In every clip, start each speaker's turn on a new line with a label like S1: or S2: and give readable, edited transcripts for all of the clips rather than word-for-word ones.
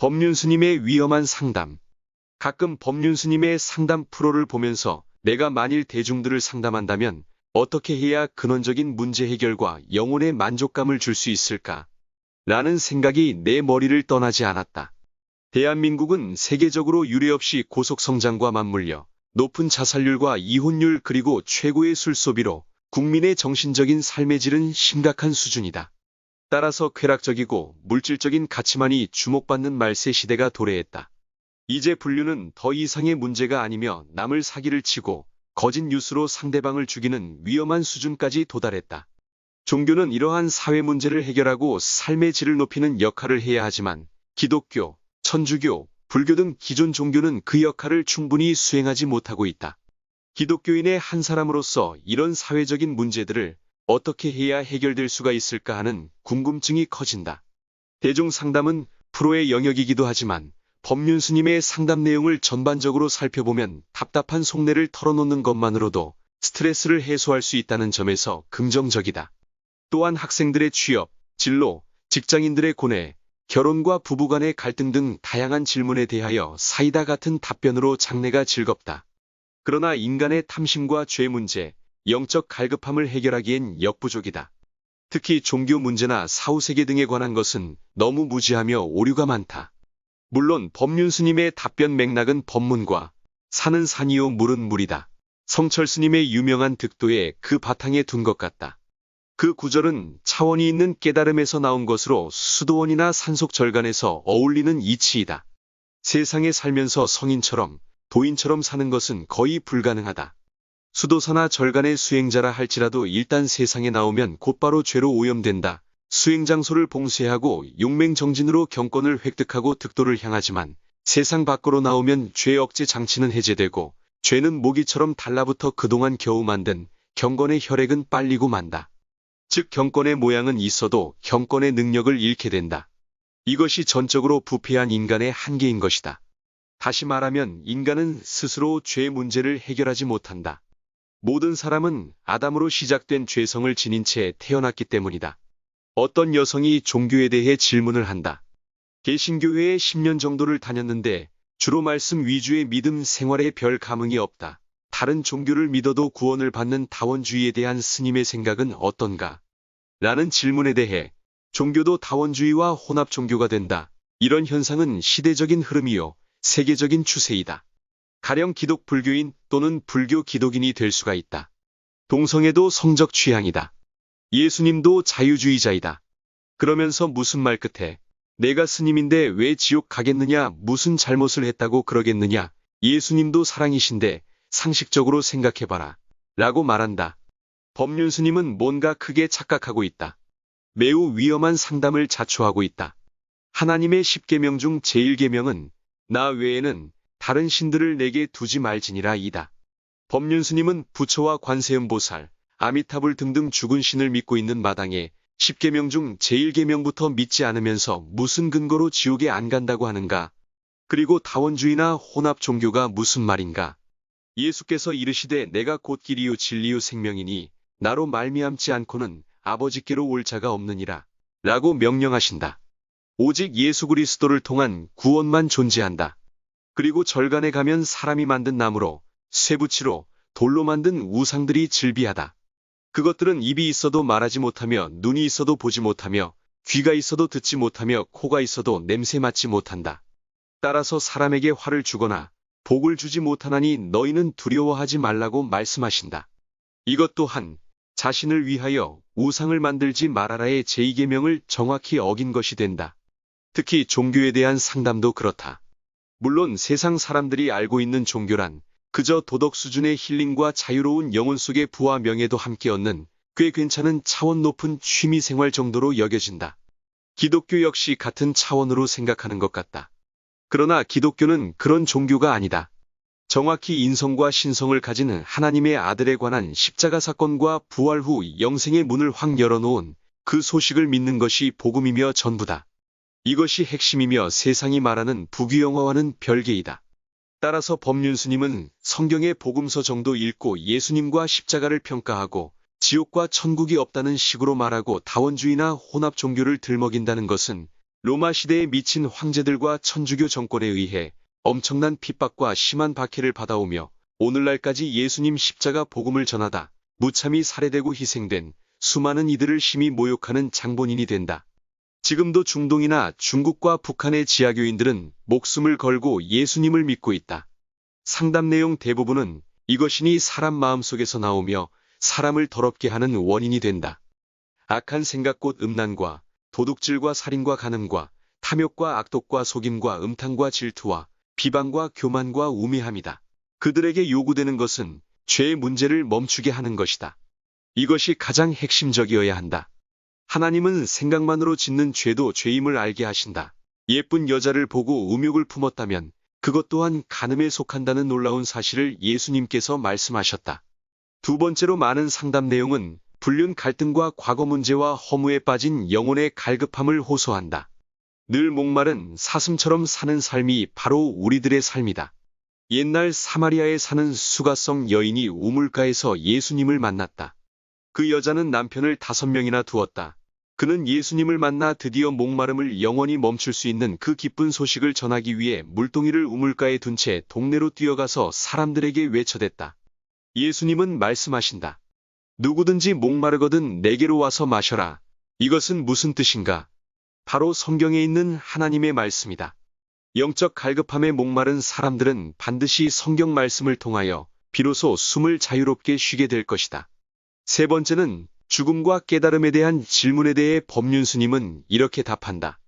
S1: 법륜스님의 위험한 상담. 가끔 법륜스님의 상담 프로를 보면서 내가 만일 대중들을 상담한다면 어떻게 해야 근원적인 문제 해결과 영혼의 만족감을 줄 수 있을까? 라는 생각이 내 머리를 떠나지 않았다. 대한민국은 세계적으로 유례없이 고속성장과 맞물려 높은 자살률과 이혼율 그리고 최고의 술 소비로 국민의 정신적인 삶의 질은 심각한 수준이다. 따라서 쾌락적이고 물질적인 가치만이 주목받는 말세 시대가 도래했다. 이제 불륜은 더 이상의 문제가 아니며 남을 사기를 치고 거짓 뉴스로 상대방을 죽이는 위험한 수준까지 도달했다. 종교는 이러한 사회 문제를 해결하고 삶의 질을 높이는 역할을 해야 하지만 기독교, 천주교, 불교 등 기존 종교는 그 역할을 충분히 수행하지 못하고 있다. 기독교인의 한 사람으로서 이런 사회적인 문제들을 어떻게 해야 해결될 수가 있을까 하는 궁금증이 커진다. 대중 상담은 프로의 영역이기도 하지만 법륜스님의 상담 내용을 전반적으로 살펴보면 답답한 속내를 털어놓는 것만으로도 스트레스를 해소할 수 있다는 점에서 긍정적이다. 또한 학생들의 취업, 진로, 직장인들의 고뇌, 결혼과 부부간의 갈등 등 다양한 질문에 대하여 사이다 같은 답변으로 장래가 즐겁다. 그러나 인간의 탐심과 죄 문제, 영적 갈급함을 해결하기엔 역부족이다. 특히 종교 문제나 사후세계 등에 관한 것은 너무 무지하며 오류가 많다. 물론 법륜스님의 답변 맥락은 법문과 산은 산이요 물은 물이다. 성철스님의 유명한 득도에 그 바탕에 둔 것 같다. 그 구절은 차원이 있는 깨달음에서 나온 것으로 수도원이나 산속절간에서 어울리는 이치이다. 세상에 살면서 성인처럼 도인처럼 사는 것은 거의 불가능하다. 수도사나 절간의 수행자라 할지라도 일단 세상에 나오면 곧바로 죄로 오염된다. 수행장소를 봉쇄하고 용맹정진으로 경권을 획득하고 득도를 향하지만 세상 밖으로 나오면 죄 억제 장치는 해제되고 죄는 모기처럼 달라붙어 그동안 겨우 만든 경건의 혈액은 빨리고 만다. 즉 경건의 모양은 있어도 경건의 능력을 잃게 된다. 이것이 전적으로 부패한 인간의 한계인 것이다. 다시 말하면 인간은 스스로 죄 문제를 해결하지 못한다. 모든 사람은 아담으로 시작된 죄성을 지닌 채 태어났기 때문이다. 어떤 여성이 종교에 대해 질문을 한다. 개신교회에 10년 정도를 다녔는데 주로 말씀 위주의 믿음 생활에 별 감흥이 없다. 다른 종교를 믿어도 구원을 받는 다원주의에 대한 스님의 생각은 어떤가? 라는 질문에 대해 종교도 다원주의와 혼합 종교가 된다. 이런 현상은 시대적인 흐름이요. 세계적인 추세이다. 가령 기독 불교인 또는 불교 기독인이 될 수가 있다. 동성애도 성적 취향이다. 예수님도 자유주의자이다. 그러면서 무슨 말 끝에 내가 스님인데 왜 지옥 가겠느냐, 무슨 잘못을 했다고 그러겠느냐, 예수님도 사랑이신데 상식적으로 생각해봐라. 라고 말한다. 법륜스님은 뭔가 크게 착각하고 있다. 매우 위험한 상담을 자초하고 있다. 하나님의 10계명 중 제1계명은 나 외에는 다른 신들을 내게 두지 말지니라 이다. 법륜스님은 부처와 관세음보살, 아미타불 등등 죽은 신을 믿고 있는 마당에 10계명 중 제1계명부터 믿지 않으면서 무슨 근거로 지옥에 안 간다고 하는가? 그리고 다원주의나 혼합 종교가 무슨 말인가? 예수께서 이르시되 내가 곧 길이요 진리요 생명이니 나로 말미암지 않고는 아버지께로 올 자가 없느니라. 라고 명령하신다. 오직 예수 그리스도를 통한 구원만 존재한다. 그리고 절간에 가면 사람이 만든 나무로, 쇠붙이로, 돌로 만든 우상들이 즐비하다. 그것들은 입이 있어도 말하지 못하며 눈이 있어도 보지 못하며 귀가 있어도 듣지 못하며 코가 있어도 냄새 맡지 못한다. 따라서 사람에게 화를 주거나 복을 주지 못하나니 너희는 두려워하지 말라고 말씀하신다. 이것 또한 자신을 위하여 우상을 만들지 말아라의 제2계명을 정확히 어긴 것이 된다. 특히 종교에 대한 상담도 그렇다. 물론 세상 사람들이 알고 있는 종교란 그저 도덕 수준의 힐링과 자유로운 영혼 속의 부와 명예도 함께 얻는 꽤 괜찮은 차원 높은 취미생활 정도로 여겨진다. 기독교 역시 같은 차원으로 생각하는 것 같다. 그러나 기독교는 그런 종교가 아니다. 정확히 인성과 신성을 가진 하나님의 아들에 관한 십자가 사건과 부활 후 영생의 문을 확 열어놓은 그 소식을 믿는 것이 복음이며 전부다. 이것이 핵심이며 세상이 말하는 부귀영화와는 별개이다. 따라서 법륜스님은 성경의 복음서 정도 읽고 예수님과 십자가를 평가하고 지옥과 천국이 없다는 식으로 말하고 다원주의나 혼합 종교를 들먹인다는 것은 로마 시대에 미친 황제들과 천주교 정권에 의해 엄청난 핍박과 심한 박해를 받아오며 오늘날까지 예수님 십자가 복음을 전하다 무참히 살해되고 희생된 수많은 이들을 심히 모욕하는 장본인이 된다. 지금도 중동이나 중국과 북한의 지하교인들은 목숨을 걸고 예수님을 믿고 있다. 상담 내용 대부분은 이것이니 사람 마음속에서 나오며 사람을 더럽게 하는 원인이 된다. 악한 생각 곧 음란과 도둑질과 살인과 간음과 탐욕과 악독과 속임과 음탕과 질투와 비방과 교만과 우매함이다. 그들에게 요구되는 것은 죄의 문제를 멈추게 하는 것이다. 이것이 가장 핵심적이어야 한다. 하나님은 생각만으로 짓는 죄도 죄임을 알게 하신다. 예쁜 여자를 보고 음욕을 품었다면 그것 또한 간음에 속한다는 놀라운 사실을 예수님께서 말씀하셨다. 두 번째로 많은 상담 내용은 불륜 갈등과 과거 문제와 허무에 빠진 영혼의 갈급함을 호소한다. 늘 목마른 사슴처럼 사는 삶이 바로 우리들의 삶이다. 옛날 사마리아에 사는 수가성 여인이 우물가에서 예수님을 만났다. 그 여자는 남편을 5명이나 두었다. 그는 예수님을 만나 드디어 목마름을 영원히 멈출 수 있는 그 기쁜 소식을 전하기 위해 물동이를 우물가에 둔 채 동네로 뛰어가서 사람들에게 외쳐댔다. 예수님은 말씀하신다. 누구든지 목마르거든 내게로 와서 마셔라. 이것은 무슨 뜻인가? 바로 성경에 있는 하나님의 말씀이다. 영적 갈급함에 목마른 사람들은 반드시 성경 말씀을 통하여 비로소 숨을 자유롭게 쉬게 될 것이다. 세 번째는 죽음과 깨달음에 대한 질문에 대해 법륜스님은 이렇게 답한다.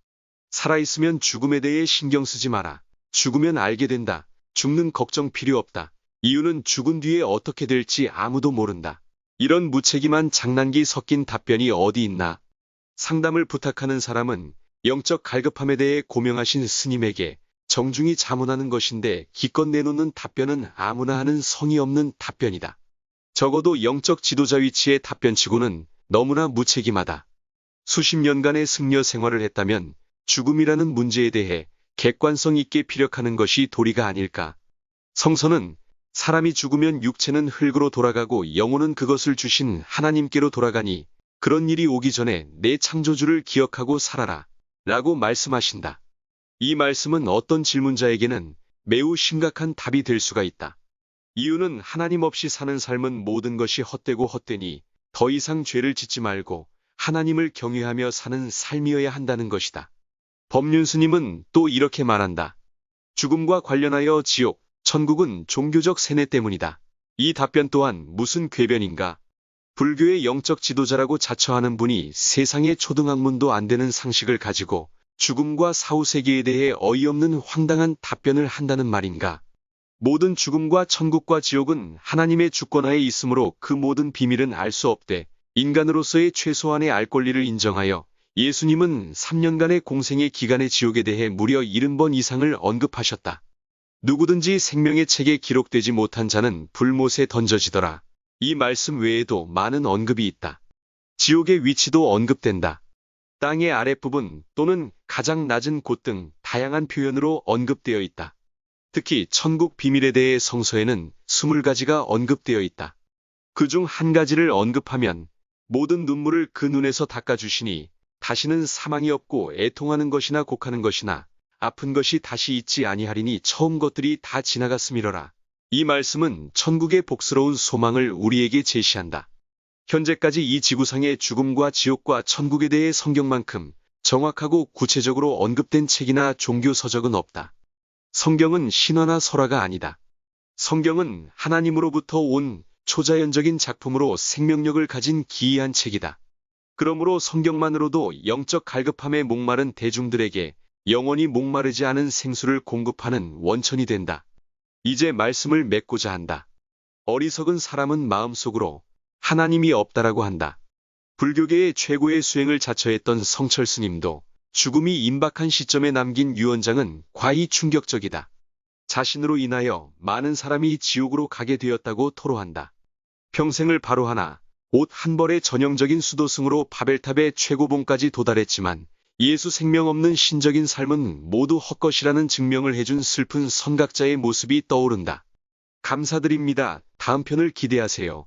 S1: 살아있으면 죽음에 대해 신경 쓰지 마라. 죽으면 알게 된다. 죽는 걱정 필요 없다. 이유는 죽은 뒤에 어떻게 될지 아무도 모른다. 이런 무책임한 장난기 섞인 답변이 어디 있나? 상담을 부탁하는 사람은 영적 갈급함에 대해 고명하신 스님에게 정중히 자문하는 것인데 기껏 내놓는 답변은 아무나 하는 성의 없는 답변이다. 적어도 영적 지도자 위치의 답변치고는 너무나 무책임하다. 수십 년간의 승려 생활을 했다면 죽음이라는 문제에 대해 객관성 있게 피력하는 것이 도리가 아닐까. 성서는 사람이 죽으면 육체는 흙으로 돌아가고 영혼은 그것을 주신 하나님께로 돌아가니 그런 일이 오기 전에 내 창조주를 기억하고 살아라 라고 말씀하신다. 이 말씀은 어떤 질문자에게는 매우 심각한 답이 될 수가 있다. 이유는 하나님 없이 사는 삶은 모든 것이 헛되고 헛되니 더 이상 죄를 짓지 말고 하나님을 경외하며 사는 삶이어야 한다는 것이다. 법륜스님은 또 이렇게 말한다. 죽음과 관련하여 지옥, 천국은 종교적 세뇌 때문이다. 이 답변 또한 무슨 궤변인가? 불교의 영적 지도자라고 자처하는 분이 세상의 초등학문도 안 되는 상식을 가지고 죽음과 사후세계에 대해 어이없는 황당한 답변을 한다는 말인가? 모든 죽음과 천국과 지옥은 하나님의 주권하에 있으므로 그 모든 비밀은 알 수 없되 인간으로서의 최소한의 알 권리를 인정하여 예수님은 3년간의 공생의 기간의 지옥에 대해 무려 70번 이상을 언급하셨다. 누구든지 생명의 책에 기록되지 못한 자는 불못에 던져지더라. 이 말씀 외에도 많은 언급이 있다. 지옥의 위치도 언급된다. 땅의 아랫부분 또는 가장 낮은 곳 등 다양한 표현으로 언급되어 있다. 특히 천국 비밀에 대해 성서에는 20가지가 언급되어 있다. 그중 한 가지를 언급하면 모든 눈물을 그 눈에서 닦아주시니 다시는 사망이 없고 애통하는 것이나 곡하는 것이나 아픈 것이 다시 있지 아니하리니 처음 것들이 다 지나갔음이러라. 이 말씀은 천국의 복스러운 소망을 우리에게 제시한다. 현재까지 이 지구상의 죽음과 지옥과 천국에 대해 성경만큼 정확하고 구체적으로 언급된 책이나 종교 서적은 없다. 성경은 신화나 설화가 아니다. 성경은 하나님으로부터 온 초자연적인 작품으로 생명력을 가진 기이한 책이다. 그러므로 성경만으로도 영적 갈급함에 목마른 대중들에게 영원히 목마르지 않은 생수를 공급하는 원천이 된다. 이제 말씀을 맺고자 한다. 어리석은 사람은 마음속으로 하나님이 없다라고 한다. 불교계의 최고의 수행을 자처했던 성철 스님도 죽음이 임박한 시점에 남긴 유언장은 과히 충격적이다. 자신으로 인하여 많은 사람이 지옥으로 가게 되었다고 토로한다. 평생을 바로 하나, 옷 한 벌의 전형적인 수도승으로 바벨탑의 최고봉까지 도달했지만 예수 생명 없는 신적인 삶은 모두 헛것이라는 증명을 해준 슬픈 선각자의 모습이 떠오른다. 감사드립니다. 다음 편을 기대하세요.